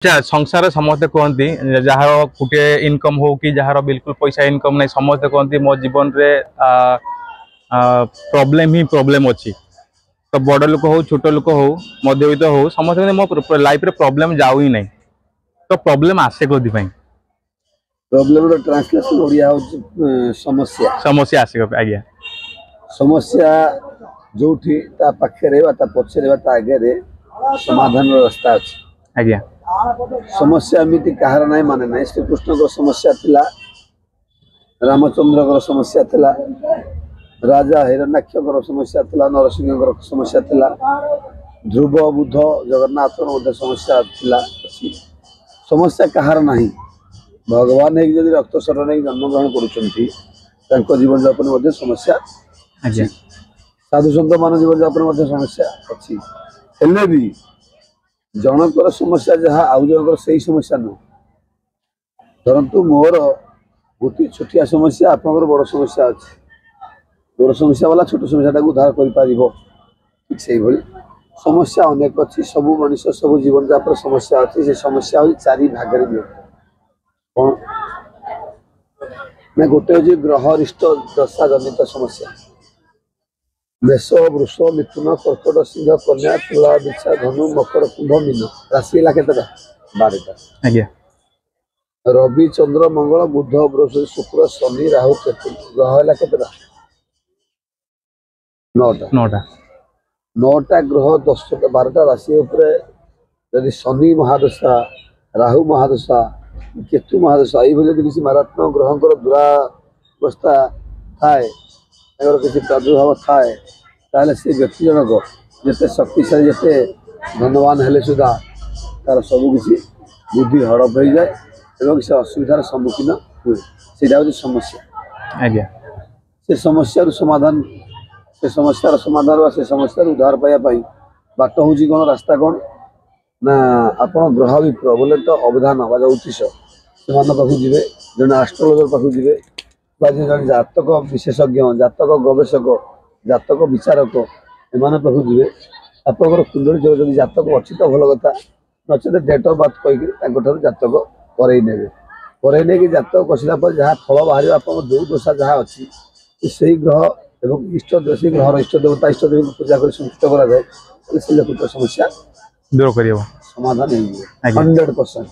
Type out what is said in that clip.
अच्छा संसार समस्ते कहती जार गोटे इनकम हो कि जार बिल्कुल पैसा इनकम नहीं समस्ते कहती मो जीवन रे प्रॉब्लम ही प्रॉब्लम अच्छी तो बड़ लोक हो छोट लोक हो मध्यवित्त हो समस्त मो लाइफ रे प्रॉब्लम जाऊ ही नहीं तो प्रॉब्लम आसे कथि प्रॉब्लम रो ट्रांसलेशन ओडिया समस्या समस्या आसे आज्ञा समस्या जोठी ता पाखे रे ता पछे रे ता आगे रे समाधान रो रास्ता अछि आज्ञा समस्या एमती कहार ना माने ना श्रीकृष्ण को समस्या थिला रामचंद्र को समस्या थिला राजा हिरण्याक्ष को समस्या थिला नरसिंह को समस्या थिला ध्रुव बुद्ध जगन्नाथ को समस्या थिला समस्या कहार नहीं भगवान एक जदि रक्त शरण जन्म ग्रहण कर जीवन यापन समस्या साधु सन्त मान जीवन यापन समस्या अच्छी भी जनकर समस्या जहाँ आउ जनकर से समस्या नुह धरतु मोर गोटे छोटिया समस्या आप बड़ समस्या अच्छी बड़ समस्या वाला छोट समस्या उद्धार कर समस्या अनेक अच्छी सबू मनुष्य सब जीवन यापन समस्या अच्छी से समस्या हो चारि भाग कौन ना गोटे हूँ ग्रह रिष्ट दशा जनित समस्या मेष वृष मिथुन कर्कट सिंह कन्या तुला बिछा धनु मकर कुंभ मीन राशि है केतटा 12टा रवि चंद्र मंगल बुध बृहस्पति शुक्र शनि राहु केतु ग्रह है केतटा 9टा ग्रह 10टा 12टा राशि उपरे यदि शनि महादशा राहु महादशा केतु महादशा ये किसी मारात्मक ग्रह दुरावस्था थाए किसी प्रादुर्भाव थाए ताले से व्यक्ति जनक जिते शक्तिशाली जिते धनवान हेले सुधा तार सबकि बुद्धि हड़प हो जाए और से असुविधार सम्मुखीन हुए से समस्या आज्ञा से समस्या समाधान से समस्यार समाधान से समस्या उद्धार पाइबाई बाट हूँ कौन रास्ता कौन ना आपण ग्रह विप्र बोले तो अवधान बा ज्योतिष से पाखु जी जन आस्ट्रोलोजर पाखु जी जन जातक विशेषज्ञ जातक गवेषक जातक विचारक एम पाखु जी आप कुंडली जब जातक अच्छी तो भल कथा नचेत डेट अफ बर्थ कहीकि जातक पर जातक कसला जहाँ फल बाहर आप जो दशा जहाँ अच्छी से ग्रह एवं इष्ट से ग्रह इष्ट देवता इष्ट देवी पूजा कर संतुष्ट कराए से समस्या दूर कर समाधान 100%।